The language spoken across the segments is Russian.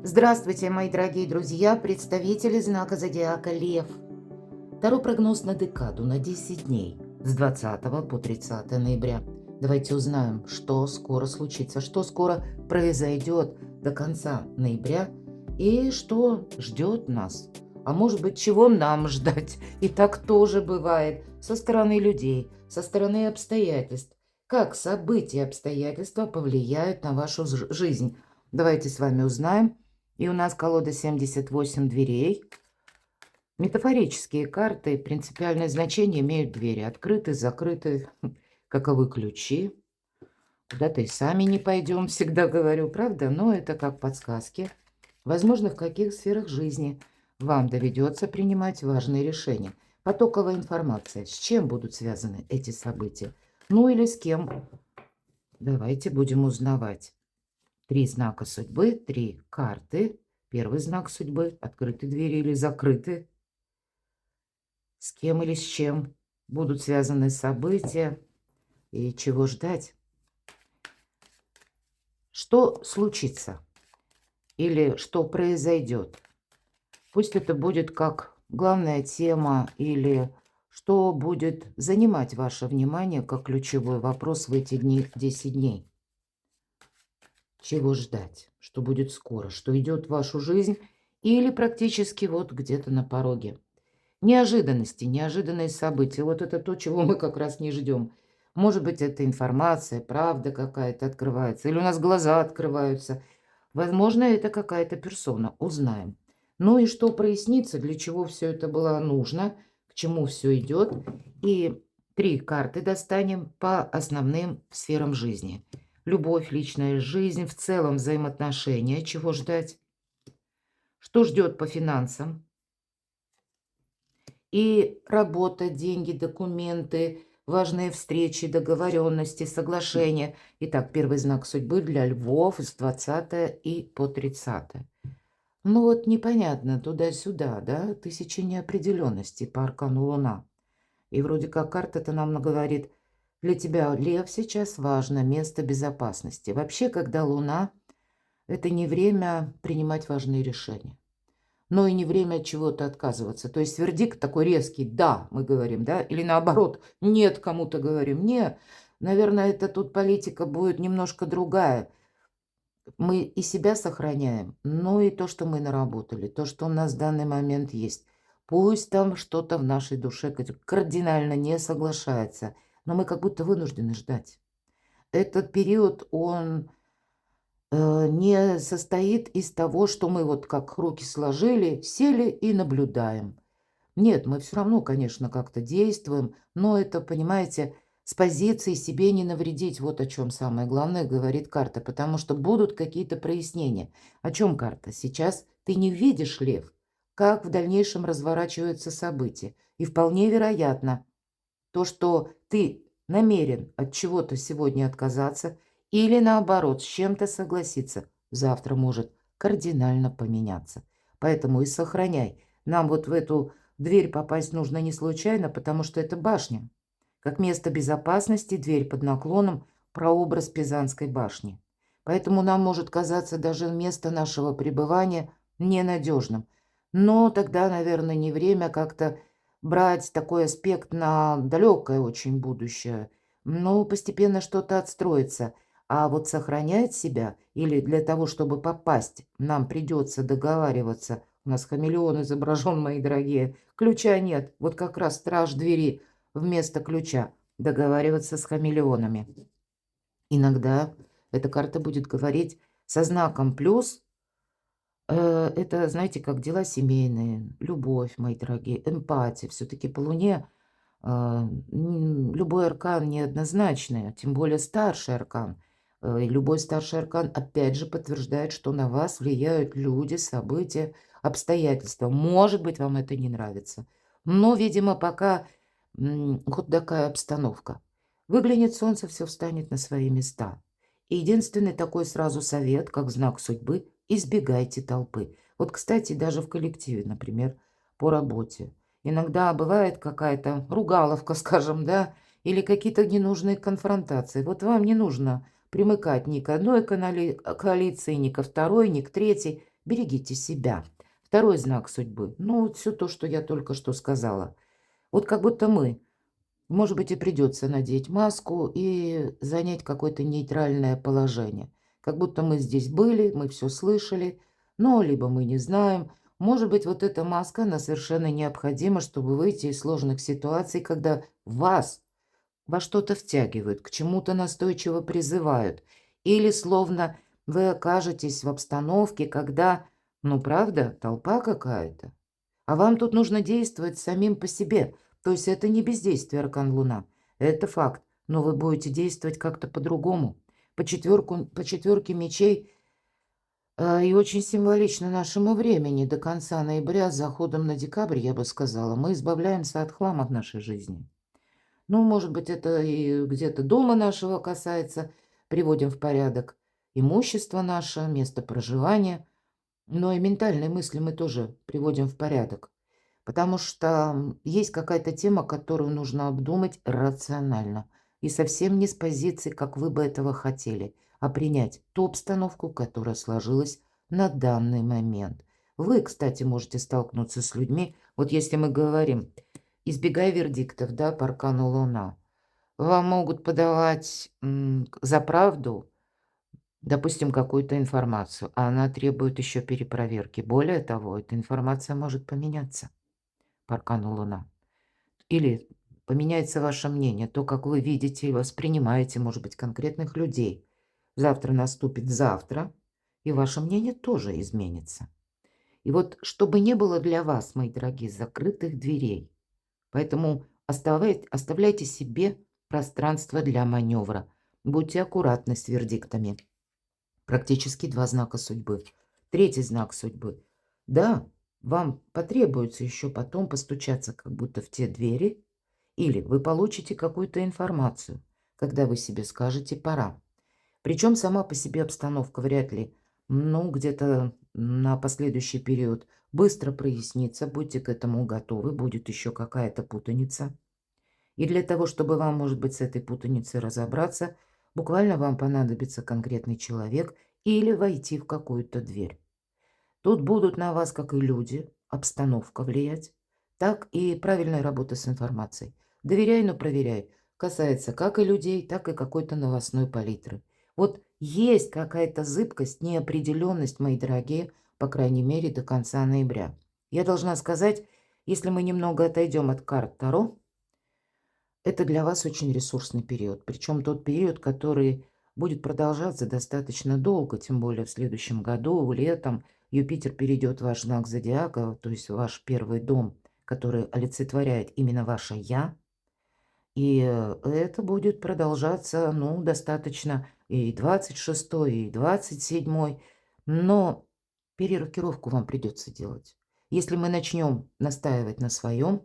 Здравствуйте, мои дорогие друзья, представители знака зодиака Лев. Таро прогноз на декаду на 10 дней с 20 по 30 ноября. Давайте узнаем, что скоро случится, что скоро произойдет до конца ноября и что ждет нас. А может быть, чего нам ждать? И так тоже бывает со стороны людей, со стороны обстоятельств. Как события и обстоятельства повлияют на вашу жизнь? Давайте с вами узнаем. И у нас колода 78 дверей. Метафорические карты, принципиальное значение имеют двери. Открыты, закрыты, каковы ключи. Куда-то и сами не пойдем, всегда говорю, правда? Но это как подсказки. Возможно, в каких сферах жизни вам доведется принимать важные решения. Потоковая информация. С чем будут связаны эти события? Ну или с кем? Давайте будем узнавать. 3 знака судьбы, 3 карты. Первый знак судьбы, открыты двери или закрыты. С кем или с чем будут связаны события и чего ждать. Что случится или что произойдет. Пусть это будет как главная тема или что будет занимать ваше внимание как ключевой вопрос в эти дни, 10 дней. Чего ждать, что будет скоро, что идет в вашу жизнь или практически вот где-то на пороге. Неожиданности, неожиданные события. Вот это то, чего мы как раз не ждем. Может быть, это информация, правда какая-то открывается, или у нас глаза открываются. Возможно, это какая-то персона. Узнаем. Ну и что прояснится, для чего все это было нужно, к чему все идет. И 3 карты достанем по основным сферам жизни. Любовь, личная жизнь, в целом взаимоотношения, чего ждать. Что ждет по финансам. И работа, деньги, документы, важные встречи, договоренности, соглашения. Итак, первый знак судьбы для львов с 20 и по 30. Ну вот непонятно, туда-сюда, да, тысяча неопределенностей по аркану Луна. И вроде как карта-то нам говорит, для тебя, Лев, сейчас важно место безопасности. Вообще, когда Луна, это не время принимать важные решения. Но и не время от чего-то отказываться. То есть вердикт такой резкий «да», мы говорим, да, или наоборот «нет», кому-то говорим «не». Наверное, это тут политика будет немножко другая. Мы и себя сохраняем, но и то, что мы наработали, то, что у нас в данный момент есть. Пусть там что-то в нашей душе кардинально не соглашается, но мы как будто вынуждены ждать. Этот период, он не состоит из того, что мы вот как руки сложили, сели и наблюдаем. Нет, мы все равно, конечно, как-то действуем, но это, понимаете, с позиции себе не навредить. Вот о чем самое главное говорит карта, потому что будут какие-то прояснения. О чем карта? Сейчас ты не видишь, Лев, как в дальнейшем разворачиваются события. И вполне вероятно, то, что ты намерен от чего-то сегодня отказаться или наоборот с чем-то согласиться, завтра может кардинально поменяться. Поэтому и сохраняй. Нам вот в эту дверь попасть нужно не случайно, потому что это башня. Как место безопасности, дверь под наклоном, прообраз Пизанской башни. Поэтому нам может казаться даже место нашего пребывания ненадежным. Но тогда, наверное, не время как-то брать такой аспект на далекое очень будущее. Но постепенно что-то отстроится. А вот сохранять себя или для того, чтобы попасть, нам придется договариваться. У нас хамелеон изображен, мои дорогие. Ключа нет. Вот как раз страж двери вместо ключа. Договариваться с хамелеонами. Иногда эта карта будет говорить со знаком плюс. Это, знаете, как дела семейные, любовь, мои дорогие, эмпатия. Все-таки по Луне любой аркан неоднозначный, а тем более старший аркан. И любой старший аркан опять же подтверждает, что на вас влияют люди, события, обстоятельства. Может быть, вам это не нравится. Но, видимо, пока вот такая обстановка. Выглянет солнце, все встанет на свои места. И единственный такой сразу совет, как знак судьбы, избегайте толпы. Вот, кстати, даже в коллективе, например, по работе. Иногда бывает какая-то ругаловка, скажем, да, или какие-то ненужные конфронтации. Вот вам не нужно примыкать ни к одной коалиции, ни ко второй, ни к третьей. берегите себя. Второй знак судьбы. Ну, вот все то, что я только что сказала. Вот как будто мы, может быть, и придется надеть маску и занять какое-то нейтральное положение. Как будто мы здесь были, мы все слышали, но либо мы не знаем. Может быть, вот эта маска, она совершенно необходима, чтобы выйти из сложных ситуаций, когда вас во что-то втягивают, к чему-то настойчиво призывают. Или словно вы окажетесь в обстановке, когда, ну правда, толпа какая-то. А вам тут нужно действовать самим по себе. То есть это не бездействие, Аркан Луна. Это факт. Но вы будете действовать как-то по-другому. По четверке мечей и очень символично нашему времени. До конца ноября, с заходом на декабрь, я бы сказала, мы избавляемся от хлама в нашей жизни. Ну, может быть, это и где-то дома нашего касается. Приводим в порядок имущество наше, место проживания. Но и ментальные мысли мы тоже приводим в порядок. Потому что есть какая-то тема, которую нужно обдумать рационально. И совсем не с позиции, как вы бы этого хотели, а принять ту обстановку, которая сложилась на данный момент. Вы, кстати, можете столкнуться с людьми, вот если мы говорим, избегая вердиктов, да, по аркану Луна, вам могут подавать за правду, допустим, какую-то информацию, а она требует еще перепроверки. Более того, эта информация может поменяться по аркану Луна. Или поменяется ваше мнение, то, как вы видите и воспринимаете, может быть, конкретных людей. Завтра наступит завтра, и ваше мнение тоже изменится. И вот чтобы не было для вас, мои дорогие, закрытых дверей, поэтому оставляйте себе пространство для маневра. Будьте аккуратны с вердиктами. Практически два знака судьбы. Третий знак судьбы. Да, вам потребуется еще потом постучаться как будто в те двери, или вы получите какую-то информацию, когда вы себе скажете «пора». Причем сама по себе обстановка вряд ли, ну, где-то на последующий период быстро прояснится, будьте к этому готовы, будет еще какая-то путаница. И для того, чтобы вам, может быть, с этой путаницей разобраться, буквально вам понадобится конкретный человек или войти в какую-то дверь. Тут будут на вас, как и люди, обстановка влиять, так и правильная работа с информацией. Доверяй, но проверяй. Касается как и людей, так и какой-то новостной палитры. Вот есть какая-то зыбкость, неопределенность, мои дорогие, по крайней мере, до конца ноября. Я должна сказать, если мы немного отойдем от карт Таро, это для вас очень ресурсный период. Причем тот период, который будет продолжаться достаточно долго, тем более в следующем году, летом, Юпитер перейдет в ваш знак зодиака, то есть в ваш первый дом, который олицетворяет именно ваше «я». И это будет продолжаться, ну, достаточно и 26-й, и 27-й. Но перерокировку вам придется делать. Если мы начнем настаивать на своем,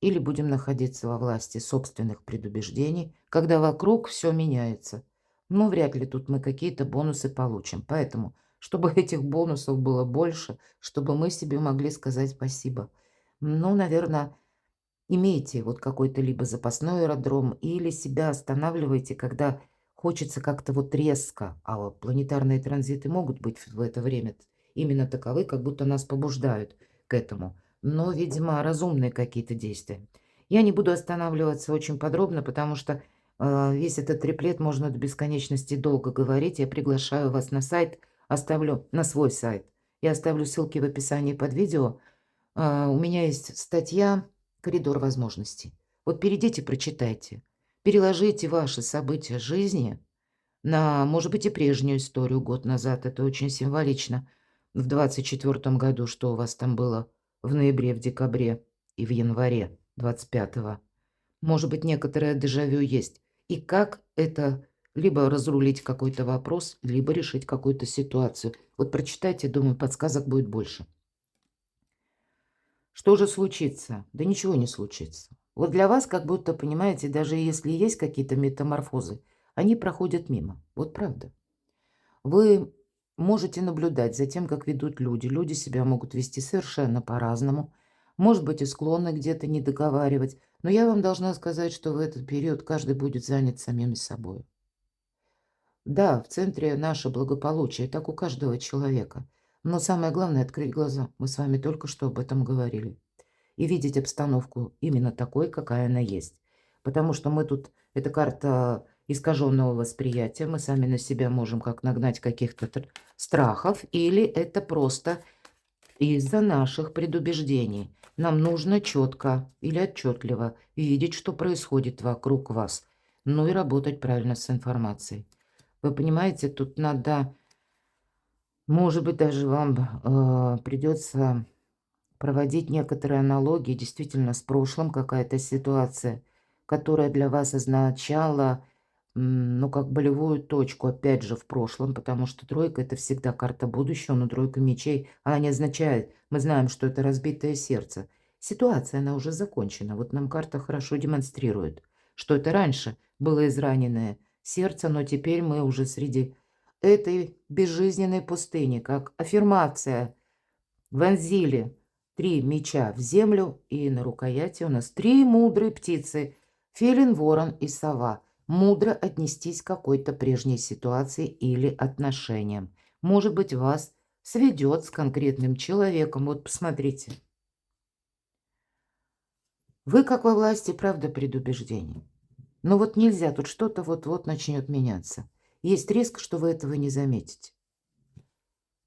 или будем находиться во власти собственных предубеждений, когда вокруг все меняется. Ну, вряд ли тут мы какие-то бонусы получим. Поэтому, чтобы этих бонусов было больше, чтобы мы себе могли сказать спасибо, ну, наверное, имейте вот какой-то либо запасной аэродром, или себя останавливайте, когда хочется как-то вот резко, а вот планетарные транзиты могут быть в это время именно таковы, как будто нас побуждают к этому. Но, видимо, разумные какие-то действия. Я не буду останавливаться очень подробно, потому что весь этот триплет можно до бесконечности долго говорить. Я приглашаю вас на сайт, оставлю на свой сайт. Я оставлю ссылки в описании под видео. У меня есть статья «Коридор возможностей». Вот перейдите, прочитайте. Переложите ваши события жизни на, может быть, и прежнюю историю год назад. Это очень символично. В 24 году, что у вас там было в ноябре, в декабре и в январе 25-го. Может быть, некоторое дежавю есть. И как это либо разрулить какой-то вопрос, либо решить какую-то ситуацию. Вот прочитайте, думаю, подсказок будет больше. Что же случится? Да ничего не случится. Вот для вас, как будто, понимаете, даже если есть какие-то метаморфозы, они проходят мимо. Вот правда. Вы можете наблюдать за тем, как ведут люди. Люди себя могут вести совершенно по-разному. Может быть, и склонны где-то не договаривать. Но я вам должна сказать, что в этот период каждый будет занят самим собой. Да, в центре наше благополучие, так у каждого человека. Но самое главное — открыть глаза. Мы с вами только что об этом говорили. И видеть обстановку именно такой, какая она есть. Потому что мы тут, это карта искаженного восприятия, мы сами на себя можем как нагнать каких-то страхов, или это просто из-за наших предубеждений. Нам нужно четко или отчетливо видеть, что происходит вокруг вас. Ну и работать правильно с информацией. Вы понимаете, тут надо, может быть, даже вам придется проводить некоторые аналогии действительно с прошлым, какая-то ситуация, которая для вас означала, ну, как болевую точку, опять же, в прошлом, потому что тройка — это всегда карта будущего, но тройка мечей, она не означает, мы знаем, что это разбитое сердце. Ситуация, она уже закончена. Вот нам карта хорошо демонстрирует, что это раньше было израненное сердце, но теперь мы уже среди этой безжизненной пустыни, как аффирмация, вонзили 3 меча в землю, и на рукояти у нас 3 мудрые птицы — филин, ворон и сова. Мудро отнестись к какой-то прежней ситуации или отношениям. Может быть, вас сведет с конкретным человеком. Вот посмотрите. Вы как во власти, правда, предубеждений. Но вот нельзя, тут что-то вот-вот начнет меняться. Есть риск, что вы этого не заметите.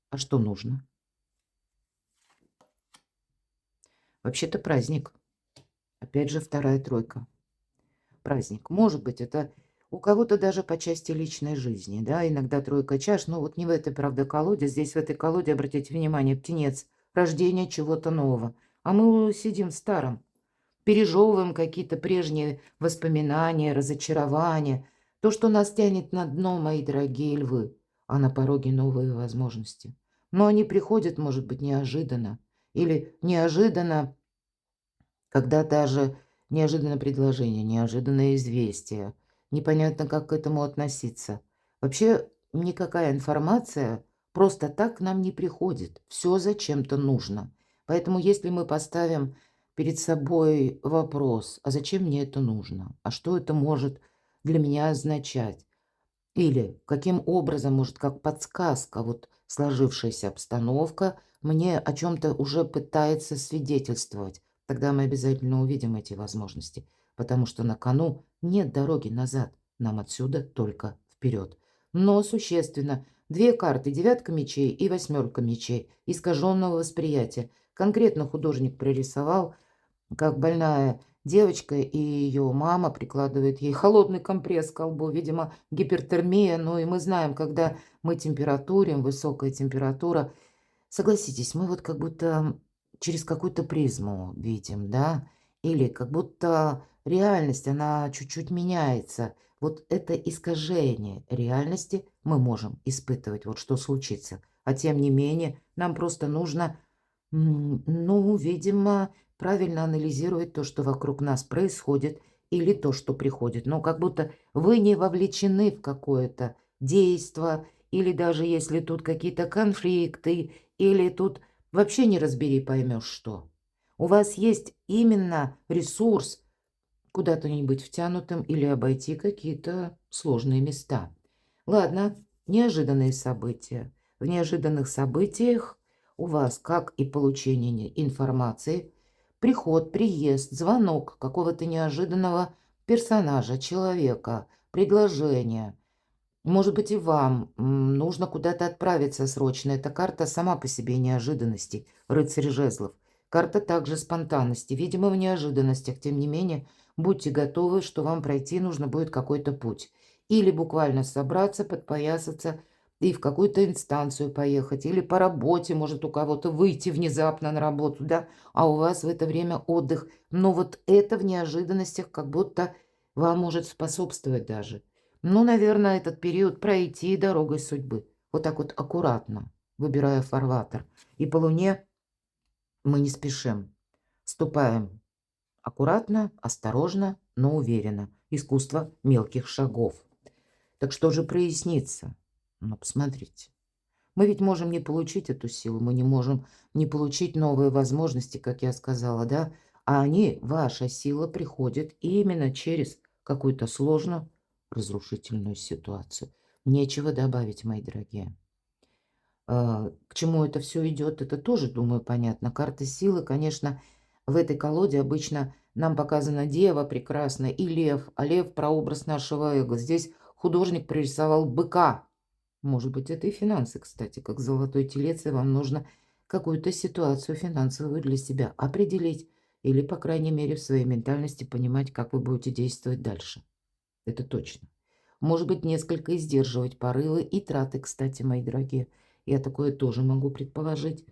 А что нужно? Вообще-то праздник. Опять же, вторая тройка. Праздник. Может быть, это у кого-то даже по части личной жизни, да, иногда тройка чаш, но вот не в этой, правда, колоде. Здесь в этой колоде, обратите внимание, птенец, рождение чего-то нового. А мы сидим в старом, пережевываем какие-то прежние воспоминания, разочарования, то, что нас тянет на дно, мои дорогие львы, а на пороге новые возможности. Но они приходят, может быть, неожиданно, или неожиданно, когда даже неожиданное предложение, неожиданное известие, непонятно, как к этому относиться. Вообще никакая информация просто так к нам не приходит. Все зачем-то нужно. Поэтому если мы поставим перед собой вопрос: а зачем мне это нужно? А что это может для меня означать? Или каким образом, может, как подсказка, вот сложившаяся обстановка мне о чем-то уже пытается свидетельствовать. Тогда мы обязательно увидим эти возможности, потому что на кону нет дороги назад, нам отсюда только вперед. Но существенно две карты: девятка мечей и восьмерка мечей, искаженного восприятия. Конкретно художник прорисовал, как больная девочка и ее мама прикладывает ей холодный компресс к колбу, видимо, гипертермия. Ну и мы знаем, когда мы температурим, высокая температура, согласитесь, мы вот как будто через какую-то призму видим, да, или как будто реальность, она чуть-чуть меняется. Вот это искажение реальности мы можем испытывать, вот что случится. А тем не менее, нам просто нужно, ну, видимо, правильно анализировать то, что вокруг нас происходит, или то, что приходит. Но как будто вы не вовлечены в какое-то действо, или даже если тут какие-то конфликты, или тут вообще не разбери, поймешь что. У вас есть именно ресурс куда-то-нибудь втянутым или обойти какие-то сложные места. Ладно, неожиданные события. В неожиданных событиях у вас, как и получение информации, приход, приезд, звонок какого-то неожиданного персонажа, человека, предложение. Может быть, и вам нужно куда-то отправиться срочно. Эта карта сама по себе неожиданностей, рыцарь жезлов. Карта также спонтанности, видимо, в неожиданностях. Тем не менее, будьте готовы, что вам пройти нужно будет какой-то путь. Или буквально собраться, подпоясаться и в какую-то инстанцию поехать. Или по работе, может, у кого-то выйти внезапно на работу, да, а у вас в это время отдых. Но вот это в неожиданностях как будто вам может способствовать даже. Ну, наверное, этот период пройти дорогой судьбы. Вот так вот аккуратно, выбирая фарватер. И по луне мы не спешим. Ступаем аккуратно, осторожно, но уверенно. Искусство мелких шагов. Так что же прояснится? Ну, посмотрите. Мы ведь можем не получить эту силу, мы не можем не получить новые возможности, как я сказала, да? А они, ваша сила, приходит именно через какую-то сложную, разрушительную ситуацию. Нечего добавить, мои дорогие. К чему это все идет, это тоже, думаю, понятно. Карта силы, конечно, в этой колоде обычно нам показана дева прекрасная и лев, а лев– прообраз нашего эго. Здесь художник прорисовал быка. Может быть, это и финансы, кстати, как золотой телец, и вам нужно какую-то ситуацию финансовую для себя определить или, по крайней мере, в своей ментальности понимать, как вы будете действовать дальше. Это точно. Может быть, несколько сдерживать порывы и траты, кстати, мои дорогие. Я такое тоже могу предположить.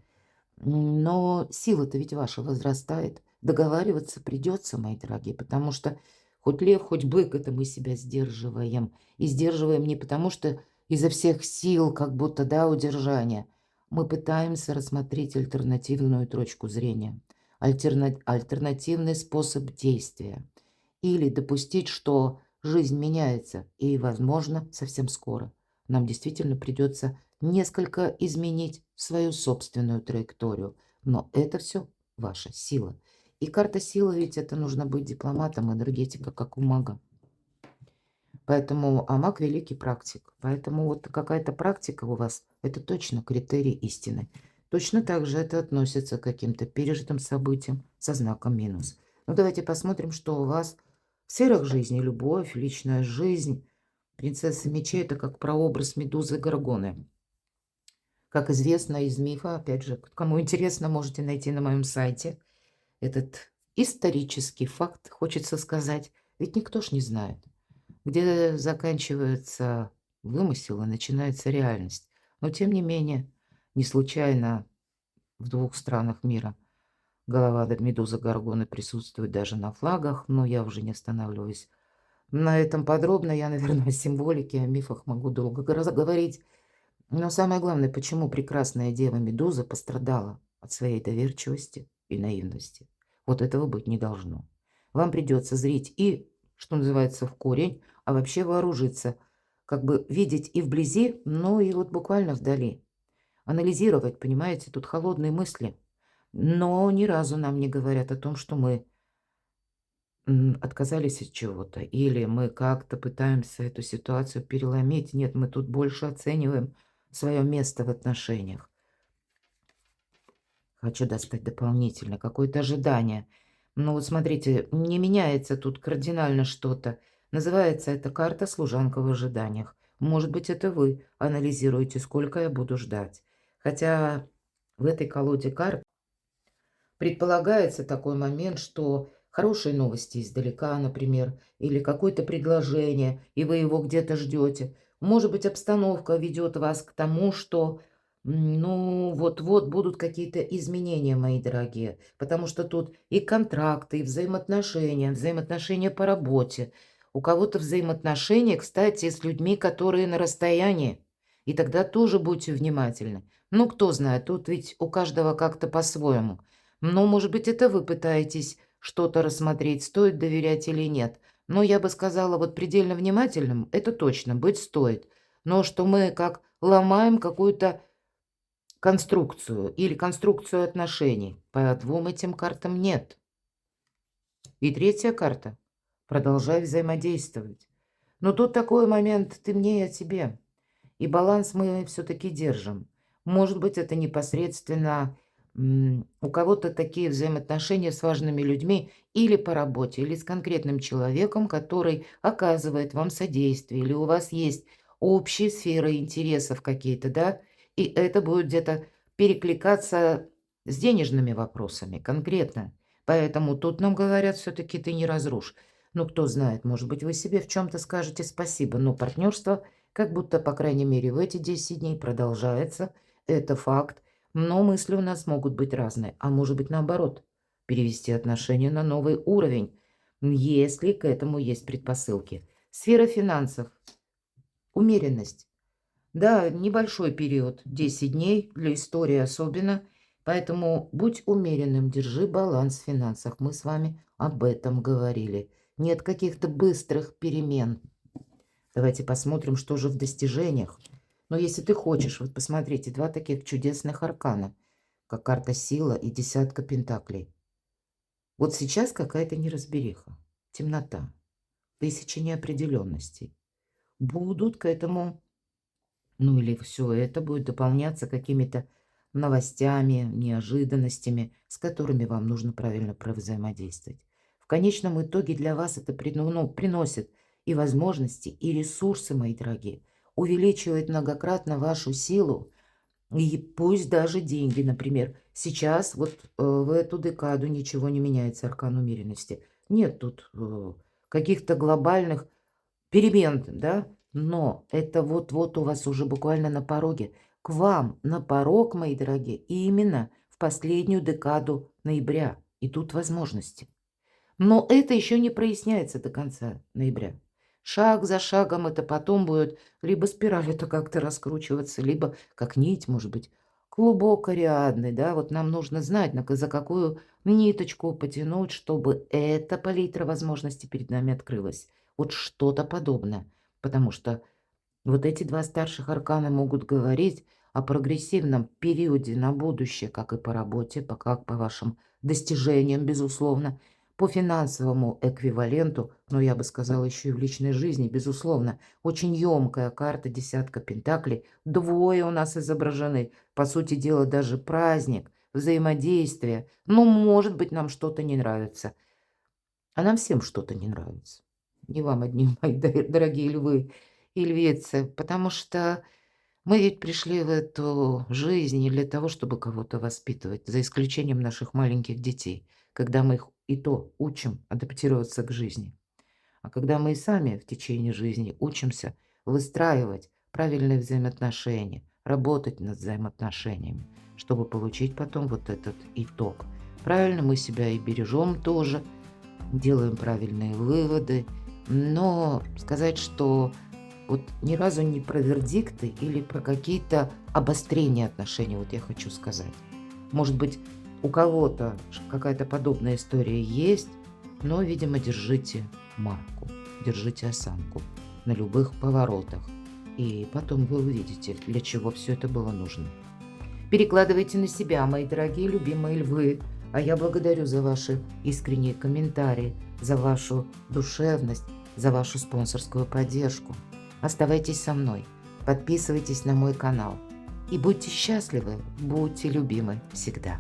Но сила-то ведь ваша возрастает. Договариваться придется, мои дорогие, потому что хоть лев, хоть бык, это мы себя сдерживаем. И сдерживаем не потому, что изо всех сил, как будто, да, удержания. Мы пытаемся рассмотреть альтернативную точку зрения, альтернативный способ действия. Или допустить, что жизнь меняется, и, возможно, совсем скоро нам действительно придется несколько изменить свою собственную траекторию. Но это все ваша сила. И карта силы, ведь это нужно быть дипломатом, энергетика, как у мага. Поэтому, а маг великий практик. Поэтому вот какая-то практика у вас, это точно критерий истины. Точно так же это относится к каким-то пережитым событиям со знаком минус. Ну, давайте посмотрим, что у вас в сферах жизни. Любовь, личная жизнь. Принцесса мечей– это как прообраз Медузы Горгоны. Как известно из мифа, опять же, кому интересно, можете найти на моем сайте этот исторический факт, хочется сказать. Ведь никто ж не знает, где заканчивается вымысел и начинается реальность. Но, тем не менее, не случайно в двух странах мира голова Медузы Горгоны присутствует даже на флагах, но я уже не останавливаюсь на этом подробно. Я, наверное, о символике, о мифах могу долго говорить. Но самое главное, почему прекрасная дева Медуза пострадала от своей доверчивости и наивности. Вот этого быть не должно. Вам придется зрить и, что называется, в корень, а вообще вооружиться. Как бы видеть и вблизи, но и вот буквально вдали. Анализировать, понимаете, тут холодные мысли. Но ни разу нам не говорят о том, что мы отказались от чего-то, или мы как-то пытаемся эту ситуацию переломить. Нет, мы тут больше оцениваем свое место в отношениях. Хочу достать дополнительно какое-то ожидание. Ну вот смотрите, не меняется тут кардинально что-то. Называется эта карта «Служанка в ожиданиях». Может быть, это вы анализируете, сколько я буду ждать. Хотя в этой колоде карт предполагается такой момент, что хорошие новости издалека, например, или какое-то предложение, и вы его где-то ждете. Может быть, обстановка ведет вас к тому, что, ну, вот-вот будут какие-то изменения, мои дорогие, потому что тут и контракты, и взаимоотношения, взаимоотношения по работе. У кого-то взаимоотношения, кстати, с людьми, которые на расстоянии. И тогда тоже будьте внимательны. Ну, кто знает, тут ведь у каждого как-то по-своему. Ну, может быть, это вы пытаетесь что-то рассмотреть, стоит доверять или нет. Но я бы сказала, вот предельно внимательным, это точно быть стоит. Но что мы как ломаем какую-то конструкцию или конструкцию отношений. По двум этим картам нет. И третья карта. Продолжай взаимодействовать. Но тут такой момент, ты мне, я тебе. И баланс мы все-таки держим. Может быть, это непосредственно у кого-то такие взаимоотношения с важными людьми или по работе, или с конкретным человеком, который оказывает вам содействие, или у вас есть общие сферы интересов какие-то, да, и это будет где-то перекликаться с денежными вопросами конкретно. Поэтому тут нам говорят, все-таки ты не разрушь. Ну, кто знает, может быть, вы себе в чем-то скажете спасибо, но партнерство как будто, по крайней мере, в эти 10 дней продолжается. Это факт. Но мысли у нас могут быть разные. А может быть, наоборот, перевести отношения на новый уровень, если к этому есть предпосылки. Сфера финансов. Умеренность. Да, небольшой период, 10 дней, для истории особенно. Поэтому будь умеренным, держи баланс в финансах. Мы с вами об этом говорили. Нет каких-то быстрых перемен. Давайте посмотрим, что же в достижениях. Но если ты хочешь, вот посмотрите, два таких чудесных аркана, как карта сила и десятка пентаклей. Вот сейчас какая-то неразбериха, темнота, тысяча неопределенностей. Будут к этому Ну или все это будет дополняться какими-то новостями, неожиданностями, с которыми вам нужно правильно взаимодействовать. В конечном итоге для вас это приносит и возможности, и ресурсы, мои дорогие, увеличивает многократно вашу силу, и пусть даже деньги, например. Сейчас вот в эту декаду ничего не меняется, аркан умеренности. Нет тут каких-то глобальных перемен, да, но это вот-вот у вас уже буквально на пороге. К вам на порог, мои дорогие, и именно в последнюю декаду ноября идут возможности. Но это еще не проясняется до конца ноября. Шаг за шагом это потом будет либо спираль это как-то раскручиваться, либо как нить, может быть, клубок Ариадны, да, вот нам нужно знать, за какую ниточку потянуть, чтобы эта палитра возможностей перед нами открылась. Вот что-то подобное, потому что вот эти два старших аркана могут говорить о прогрессивном периоде на будущее, как и по работе, как по вашим достижениям, безусловно, по финансовому эквиваленту, но я бы сказала еще и в личной жизни, безусловно. Очень емкая карта десятка пентаклей. Двое у нас изображены. По сути дела, даже праздник, взаимодействие. Ну, может быть, нам что-то не нравится. А нам всем что-то не нравится. Не вам одним, мои дорогие львы и львицы, потому что мы ведь пришли в эту жизнь не для того, чтобы кого-то воспитывать, за исключением наших маленьких детей, когда мы их и то учим адаптироваться к жизни. А когда мы и сами в течение жизни учимся выстраивать правильные взаимоотношения, работать над взаимоотношениями, чтобы получить потом вот этот итог. Правильно мы себя и бережем тоже, делаем правильные выводы, но сказать, что вот ни разу не про вердикты или про какие-то обострения отношений, вот я хочу сказать. Может быть, у кого-то какая-то подобная история есть, но, видимо, держите марку, держите осанку на любых поворотах. И потом вы увидите, для чего все это было нужно. Перекладывайте на себя, мои дорогие любимые львы. А я благодарю за ваши искренние комментарии, за вашу душевность, за вашу спонсорскую поддержку. Оставайтесь со мной, подписывайтесь на мой канал и будьте счастливы, будьте любимы всегда.